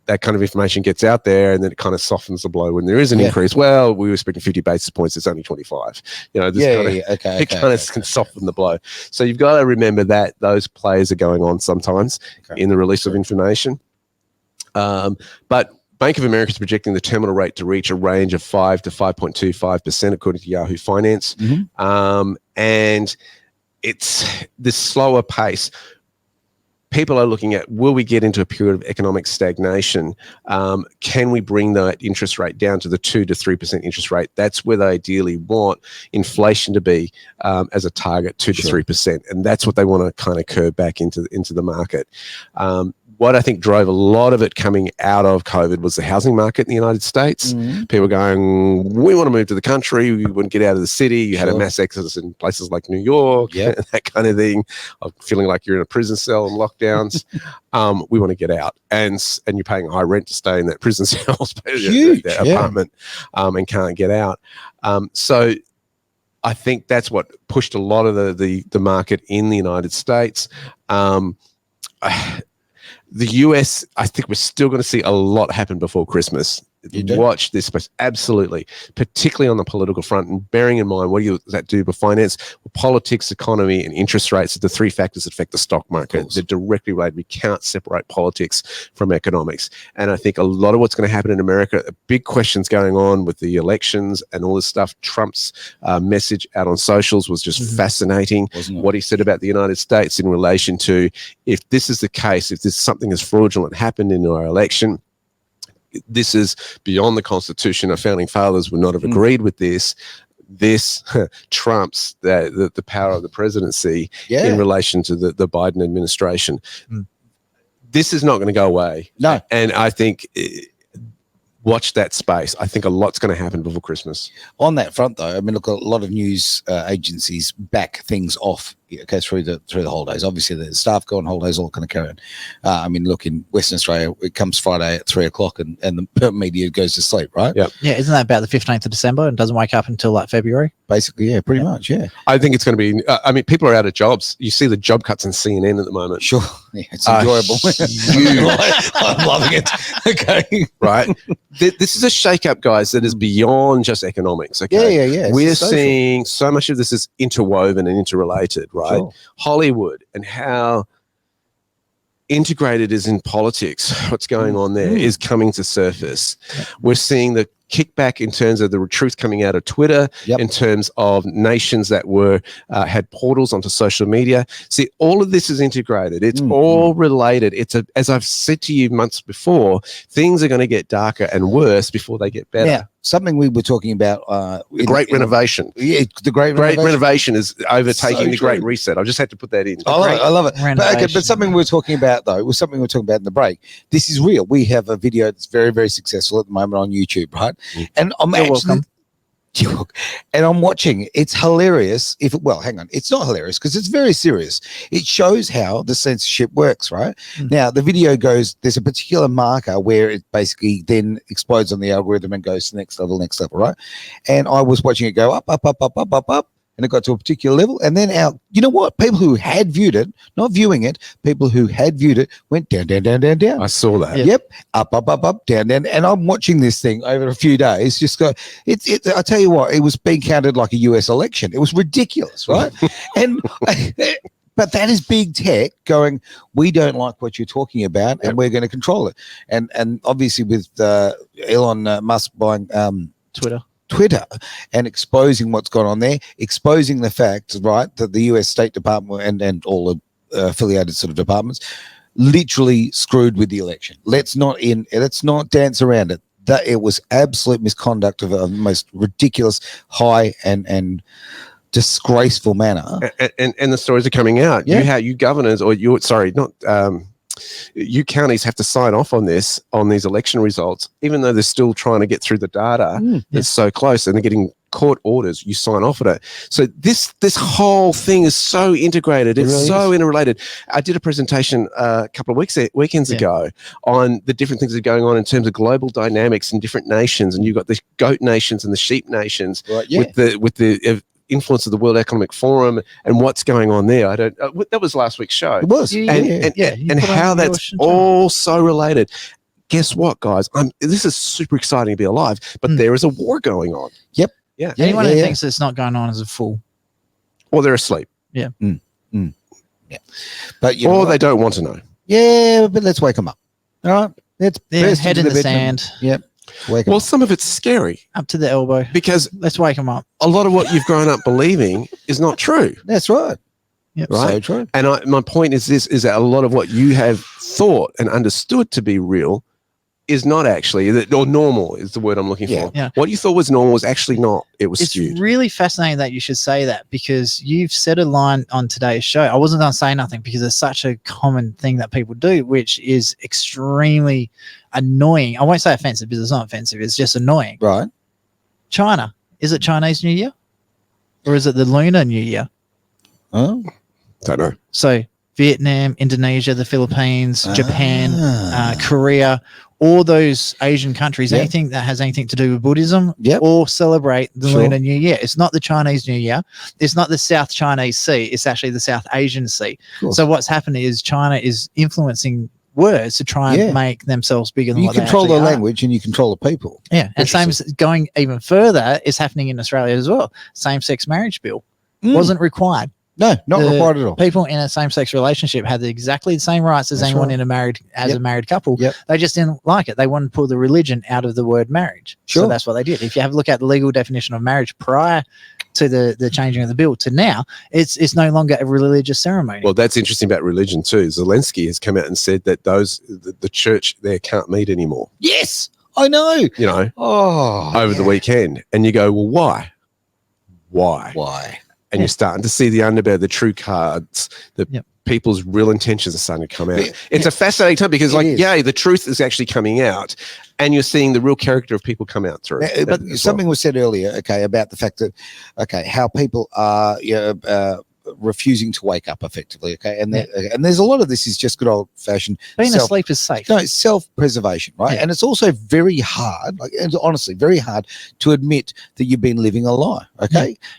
Speaker 3: that kind of information gets out there and then it kind of softens the blow when there is an increase. Well, we were expecting 50 basis points. It's only 25. It kind of can soften the blow. So you've got to remember that those players are going on sometimes in the release of information. But Bank of America is projecting the terminal rate to reach a range of 5 to 5.25%, according to Yahoo Finance. And it's this slower pace. People are looking at, will we get into a period of economic stagnation? Can we bring that interest rate down to the 2 to 3% interest rate? That's where they ideally want inflation to be as a target, 2 to 3%. And that's what they want to kind of curve back into the market. What I think drove a lot of it coming out of COVID was the housing market in the United States. People going, we want to move to the country. We want to get out of the city. You had a mass exodus in places like New York, that kind of thing, of feeling like you're in a prison cell and lockdowns. We want to get out. And you're paying high rent to stay in that prison cell, apartment, and can't get out. So I think that's what pushed a lot of the market in the United States. The US, I think we're still going to see a lot happen before Christmas. Watch this space. Absolutely. Particularly on the political front. And bearing in mind, what does that do for finance? Well, politics, economy, and interest rates are the 3 factors that affect the stock market. They're directly related. We can't separate politics from economics. And I think a lot of what's going to happen in America, big questions going on with the elections and all this stuff. Trump's message out on socials was just fascinating. What he said about the United States in relation to, if this is the case, if there's something as fraudulent happened in our election, this is beyond the Constitution. Our founding fathers would not have agreed with this. This trumps the power of the presidency in relation to the Biden administration. This is not going to go away.
Speaker 2: No.
Speaker 3: And I think watch that space. I think a lot's going to happen before Christmas.
Speaker 2: On that front, though, I mean, look, a lot of news agencies back things off through the holidays. Obviously, the staff go on holidays, all kind of carry on. I mean, look, in Western Australia, it comes Friday at 3:00 and the media goes to sleep, right?
Speaker 3: Yeah.
Speaker 4: Yeah, isn't that about the 15th of December and doesn't wake up until like February?
Speaker 2: Basically, yeah, pretty much, yeah.
Speaker 3: I think it's going to be, people are out of jobs. You see the job cuts in CNN at the moment.
Speaker 2: Sure. Yeah, it's enjoyable. I'm loving it. Okay.
Speaker 3: Right. This is a shake-up, guys, that is beyond just economics. Okay.
Speaker 2: Yeah.
Speaker 3: We're seeing so much of this is interwoven and interrelated, right?
Speaker 2: Sure.
Speaker 3: Hollywood and how integrated is in politics, what's going on there is coming to surface. We're seeing the kickback in terms of the truth coming out of Twitter, in terms of nations that had portals onto social media. See, all of this is integrated. It's all related. As I've said to you months before, things are going to get darker and worse before they get better.
Speaker 2: Yeah. Something we were talking about.
Speaker 3: The Great Renovation.
Speaker 2: Yeah, the Great
Speaker 3: Renovation is overtaking the Great Reset. I just had to put that in.
Speaker 2: I love it. But something we were talking about, though, was something we were talking about in the break. This is real. We have a video that's very, very successful at the moment on YouTube, right? And I'm And I'm watching. It's hilarious. Hang on. It's not hilarious because it's very serious. It shows how the censorship works, right? Now, the video goes, there's a particular marker where it basically then explodes on the algorithm and goes to the next level, right? And I was watching it go up, and it got to a particular level. And then you know what? People who had viewed it, not viewing it, people who had viewed it went down.
Speaker 3: I saw that.
Speaker 2: Yep. Up, down. And I'm watching this thing over a few days. Just go, I tell you what, it was being counted like a US election. It was ridiculous, right? But that is big tech going, we don't like what you're talking about and we're going to control it. And obviously with Elon Musk buying Twitter and exposing what's gone on there, exposing the fact, right, that the US State Department and all the affiliated sort of departments literally screwed with the election. Let's not dance around it. That it was absolute misconduct of a most ridiculous, high and disgraceful manner.
Speaker 3: And the stories are coming out.
Speaker 2: Yeah.
Speaker 3: You governors, or you counties have to sign off on these election results, even though they're still trying to get through the data. It's so close, and they're getting court orders. You sign off on it. So this whole thing is so integrated. It's really so interrelated. I did a presentation a couple of weekends ago on the different things that are going on in terms of global dynamics in different nations, and you've got the goat nations and the sheep nations with the influence of the World Economic Forum and what's going on there. I don't. That was last week's show.
Speaker 2: It was,
Speaker 3: and how that's all so related. Guess what, guys? This is super exciting to be alive, but there is a war going on.
Speaker 2: Yep.
Speaker 3: Yeah.
Speaker 4: Anyone who thinks it's not going on is a fool.
Speaker 3: Or they're asleep.
Speaker 4: Yeah.
Speaker 2: Yeah. But
Speaker 3: they don't want to know.
Speaker 2: Yeah, but let's wake them up. All right. Let's
Speaker 4: head in the sand.
Speaker 2: Yep.
Speaker 3: Well, some of it's scary.
Speaker 4: Up to the elbow.
Speaker 3: Because
Speaker 4: let's wake them up.
Speaker 3: A lot of what you've grown up believing is not true.
Speaker 2: That's right.
Speaker 4: Yep.
Speaker 2: Right. So true.
Speaker 3: And my point is that a lot of what you have thought and understood to be real is not actually, or normal is the word I'm looking for.
Speaker 4: Yeah.
Speaker 3: What you thought was normal was actually not. It was skewed.
Speaker 4: It's really fascinating that you should say that, because you've said a line on today's show. I wasn't going to say nothing because it's such a common thing that people do, which is extremely annoying. I won't say offensive because it's not offensive. It's just annoying.
Speaker 2: Right.
Speaker 4: China. Is it Chinese New Year? Or is it the Lunar New Year?
Speaker 2: Oh.
Speaker 3: Don't know.
Speaker 4: So Vietnam, Indonesia, the Philippines, Japan, Korea, all those Asian countries, anything that has anything to do with Buddhism, all celebrate the Lunar New Year. It's not the Chinese New Year. It's not the South Chinese Sea. It's actually the South Asian Sea. So what's happening is China is influencing words to try and make themselves bigger than what they
Speaker 2: control
Speaker 4: actually
Speaker 2: the
Speaker 4: are.
Speaker 2: language and you control the people.
Speaker 4: Yeah, and same as going even further is happening in Australia as well. Same-sex marriage bill wasn't required.
Speaker 2: No, not required at all.
Speaker 4: People in a same-sex relationship had exactly the same rights as anyone in a married couple. They just didn't like it. They wanted to pull the religion out of the word marriage. So that's what they did. If you have a look at the legal definition of marriage prior to the changing of the bill to now, it's no longer a religious ceremony.
Speaker 3: Well, that's interesting about religion too. Zelensky has come out and said that the church there can't meet anymore.
Speaker 2: Yes, I know.
Speaker 3: Over the weekend, and you go, well, why? And you're starting to see the underbelly, the true cards, people's real intentions are starting to come out. It's a fascinating time because, the truth is actually coming out, and you're seeing the real character of people come out through.
Speaker 2: But something was said earlier, about the fact that, how people are refusing to wake up effectively, and there's a lot of this is just good old fashioned
Speaker 4: being asleep is safe.
Speaker 2: No, self-preservation, right? And it's also very hard, honestly very hard to admit that you've been living a lie.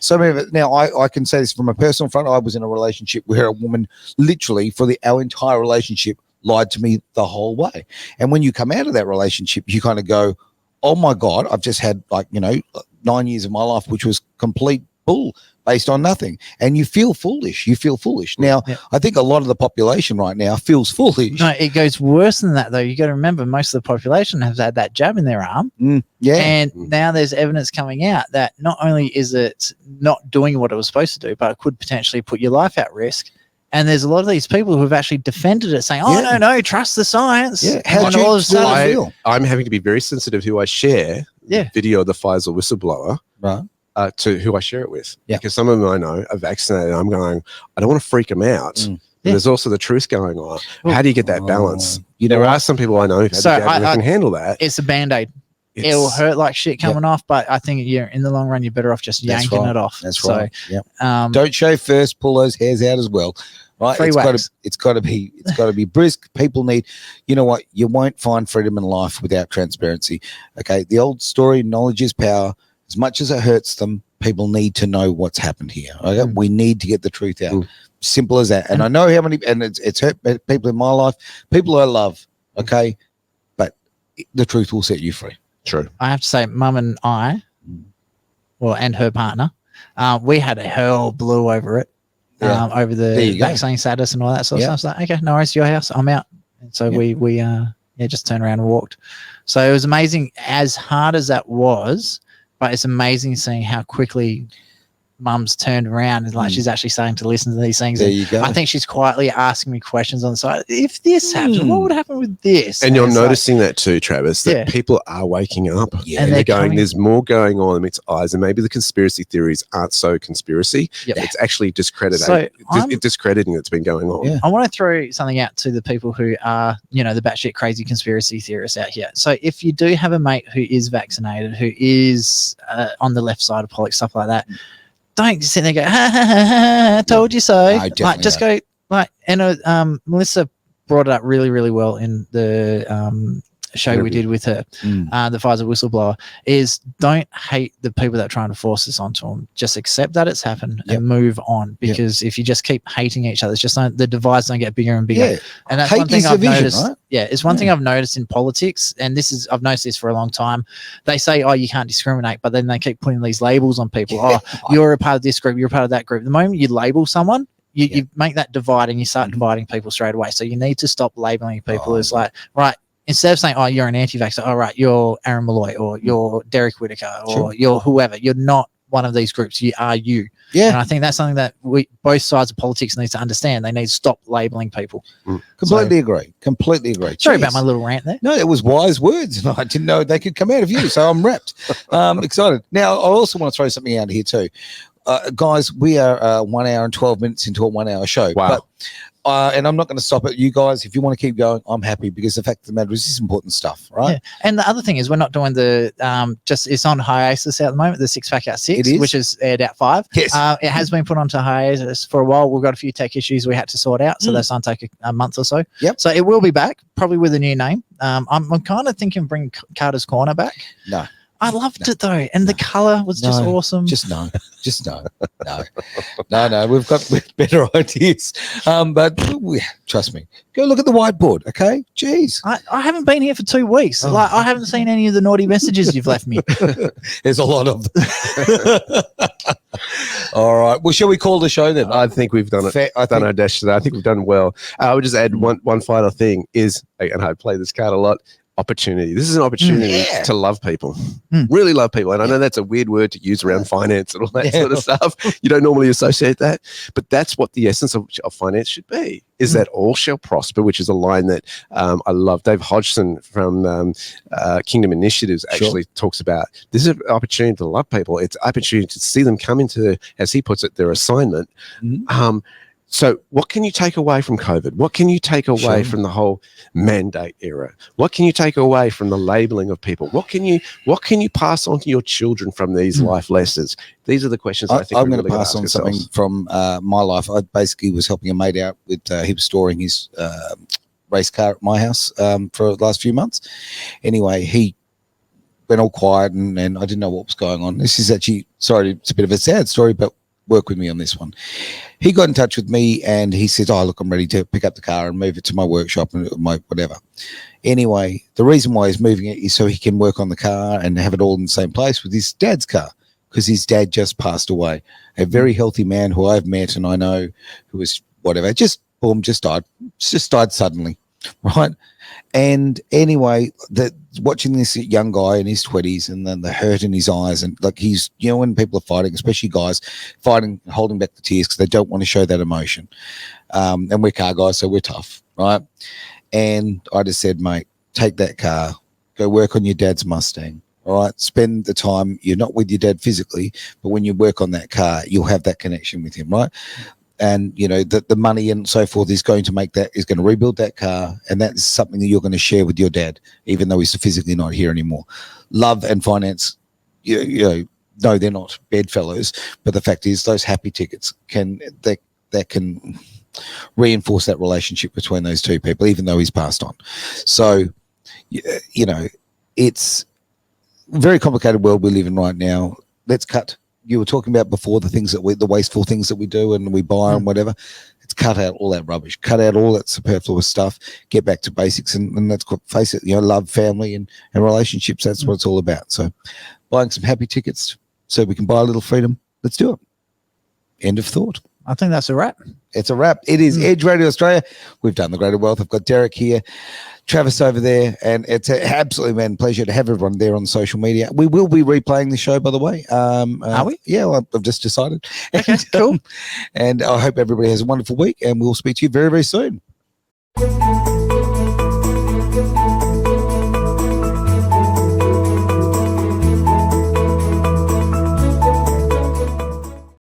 Speaker 2: So now I can say this from a personal front. I was in a relationship where a woman literally for our entire relationship lied to me the whole way, and when you come out of that relationship you kind of go, oh my God, I've just had 9 years of my life which was complete bull based on nothing, and you feel foolish. Now, I think a lot of the population right now feels foolish.
Speaker 4: No, it goes worse than that, though. You got to remember, most of the population has had that jab in their arm, and now there's evidence coming out that not only is it not doing what it was supposed to do, but it could potentially put your life at risk. And there's a lot of these people who have actually defended it, saying, no, trust the science.
Speaker 2: How do you feel?
Speaker 3: I'm having to be very sensitive who I share video of the Pfizer whistleblower.
Speaker 2: Right.
Speaker 3: To who I share it with, because some of them I know are vaccinated. I'm going, I don't want to freak them out. There's also the truth going on. How do you get that balance? There are some people I know who can handle that.
Speaker 4: It's a Band-Aid. it'll hurt like shit coming off, but I think in the long run, you're better off just yanking it off.
Speaker 2: That's right. Yeah. Don't shave first. Pull those hairs out as well. Right. It's got to be brisk. People need, you know what? You won't find freedom in life without transparency. Okay. The old story, knowledge is power. As much as it hurts them, people need to know what's happened here. Okay. We need to get the truth out. Simple as that. And I know how many, and it's hurt people in my life, people I love. Okay. But the truth will set you free.
Speaker 3: True.
Speaker 4: I have to say, Mum and I, and her partner, we had a hell blew over it, over the vaccine status and all that sort of stuff. So, okay, no worries, your house, I'm out. And so we just turned around and walked. So it was amazing, as hard as that was, but it's amazing seeing how quickly Mum's turned around and she's actually starting to listen to these things.
Speaker 2: There you go.
Speaker 4: I think she's quietly asking me questions on the side. If this happens, what would happen with this?
Speaker 3: And you're noticing that too, Travis, that people are waking up and they're going, there's more going on in its eyes. And maybe the conspiracy theories aren't so conspiracy. It's actually discrediting that's been going on.
Speaker 4: I want to throw something out to the people who are, the batshit crazy conspiracy theorists out here. So if you do have a mate who is vaccinated, who is on the left side of politics, stuff like that, don't just sit there and go, ha, ha, ha, ha, told you so. No, just go, and Melissa brought it up really, really well in the show we did with her, the Pfizer whistleblower, is don't hate the people that are trying to force this onto them. Just accept that it's happened and move on, because if you just keep hating each other, it's just the divides don't get bigger and bigger. And that's one thing I've noticed. Right? It's one thing I've noticed in politics, and I've noticed this for a long time. They say, oh, you can't discriminate, but then they keep putting these labels on people. You're a part of this group, you're a part of that group. The moment you label someone, you make that divide and you start dividing people straight away. So you need to stop labeling people as right, instead of saying, oh, you're an anti-vaxxer, all right, you're Aaron Malloy or you're Derek Whittaker or you're whoever. You're not one of these groups. You are you. Yeah. And I think that's something that both sides of politics need to understand. They need to stop labeling people.
Speaker 2: Completely agree.
Speaker 4: Sorry about my little rant there.
Speaker 2: No, it was wise words, and I didn't know they could come out of you, so I'm wrapped. Excited. Now, I also want to throw something out here too. Guys, we are 1 hour and 12 minutes into a 1 hour show.
Speaker 3: Wow.
Speaker 2: But, and I'm not going to stop it. You guys, if you want to keep going, I'm happy, because the fact of the matter is this is important stuff, right?
Speaker 4: Yeah. And the other thing is we're not doing the it's on hiatus at the moment, the 6 Pack Out 6, which is aired out 5.
Speaker 2: Yes.
Speaker 4: It has been put onto hiatus for a while. We've got a few tech issues we had to sort out, so that's going to take a month or so.
Speaker 2: Yep.
Speaker 4: So it will be back, probably with a new name. I'm kind of thinking bring Carter's Corner back.
Speaker 2: No.
Speaker 4: I loved it though, and the color was just awesome.
Speaker 2: No. We've got better ideas, but trust me. Go look at the whiteboard, okay? Jeez,
Speaker 4: I haven't been here for 2 weeks. I haven't seen any of the naughty messages you've left me.
Speaker 2: There's a lot of them. All right. Well, shall we call the show then?
Speaker 3: I think we've done it. I've done our dash today. I think we've done well. I would just add one final thing is, and I play this card a lot. Opportunity. This is an opportunity to love people, really love people. And I know that's a weird word to use around finance and all that sort of stuff. You don't normally associate that, but that's what the essence of finance should be, is that all shall prosper, which is a line that I love. Dave Hodgson from Kingdom Initiatives actually talks about. This is an opportunity to love people. It's an opportunity to see them come into, as he puts it, their assignment. So what can you take away from COVID? What can you take away from the whole mandate era? What can you take away from the labeling of people? What can you pass on to your children from these life lessons? These are the questions I think
Speaker 2: I'm going to pass on something from my life. I basically was helping a mate out with he was storing his race car at my house for the last few months. Anyway, he went all quiet and I didn't know what was going on. This is actually, sorry, it's a bit of a sad story, but work with me on this one. He got in touch with me and he said, oh, look, I'm ready to pick up the car and move it to my workshop and my whatever. Anyway, the reason why he's moving it is so he can work on the car and have it all in the same place with his dad's car, because his dad just passed away. A very healthy man who I've met and I know, who was whatever, just died suddenly, right? And anyway, watching this young guy in his 20s and then the hurt in his eyes, and like he's, when people are fighting, especially guys fighting, holding back the tears because they don't want to show that emotion. And we're car guys, so we're tough, right? And I just said, mate, take that car, go work on your dad's Mustang. All right, spend the time. You're not with your dad physically, but when you work on that car, you'll have that connection with him, right? and the money and so forth is going to rebuild that car, and that's something that you're going to share with your dad, even though he's physically not here anymore. Love and finance, no, they're not bedfellows, but the fact is those happy tickets can reinforce that relationship between those two people, even though he's passed on. So it's a very complicated world we live in right now. Let's cut. You were talking about before the wasteful things that we do and we buy and whatever. Let's cut out all that rubbish, cut out all that superfluous stuff, get back to basics, and let's face it, love, family, and relationships. That's what it's all about. So buying some happy tickets so we can buy a little freedom. Let's do it. End of thought.
Speaker 4: I think that's a wrap.
Speaker 2: It's a wrap. It is Edge Radio Australia. We've done the Greater Wealth. I've got Derek here, Travis over there, and it's an absolute pleasure to have everyone there on social media. We will be replaying the show, by the way.
Speaker 4: Are we?
Speaker 2: Yeah, well, I've just decided.
Speaker 4: Okay, cool.
Speaker 2: And I hope everybody has a wonderful week, and we'll speak to you very, very soon.